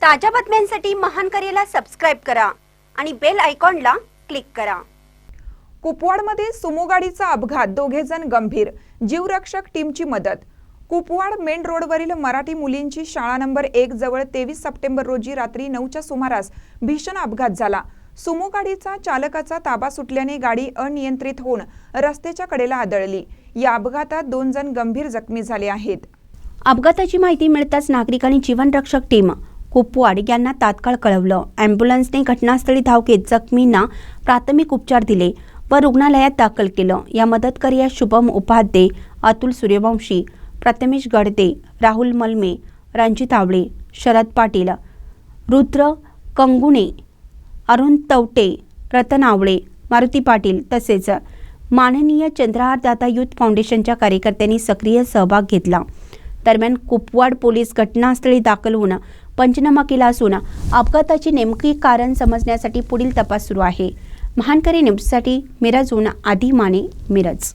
ताज्या बातम्यांसाठी महानकरेला सबस्क्राइब करा आणि बेल आयकॉनला क्लिक करा। कुपवाडमध्ये सुमो गाडीचा अपघात, दोघे जण गंभीर, जीवरक्षक टीमची मदत। कुपवाड मेन रोडवरील मराठी मुलींची शाळा नंबर 1 जवळ 23 सप्टेंबर रोजी रात्री 9च्या सुमारास भीषण अपघात झाला। सुमो गाडीचा चालकाचा ताबा सुटल्याने गाडी अनियंत्रित होऊन रस्त्याच्या कडेला आदळली। या अपघातात 2 जण गंभीर जखमी झाले आहेत। अपघाताची माहिती मिळताच नागरिकांनी जीवनरक्षक टीम कुपवाड यांना तात्काळ कळवलं। अँब्युलन्सने घटनास्थळी धाव घेत जखमींना प्राथमिक उपचार दिले व रुग्णालयात दाखल केलं। या मदतकरी या शुभम उपाध्ये, अतुल सूर्यवंशी, प्रथमेश गडदे, राहुल मलमे, रणजित आवळे, शरद पाटील, रुद्र कंगुणे, अरुण तवटे, रतन आवळे, मारुती पाटील तसेच माननीय चंद्रहार दादा युथ फाउंडेशनच्या कार्यकर्त्यांनी सक्रिय सहभाग घेतला। दरम्यान कुपवाड पोलीस घटनास्थळी दाखल होऊन पंचनामा केला असून अपघाताचे नेमके कारण समजण्यासाठी पुढील तपास सुरू आहे। महानकरी न्यूजसाठी मिरजहून आदी माने, मिरज।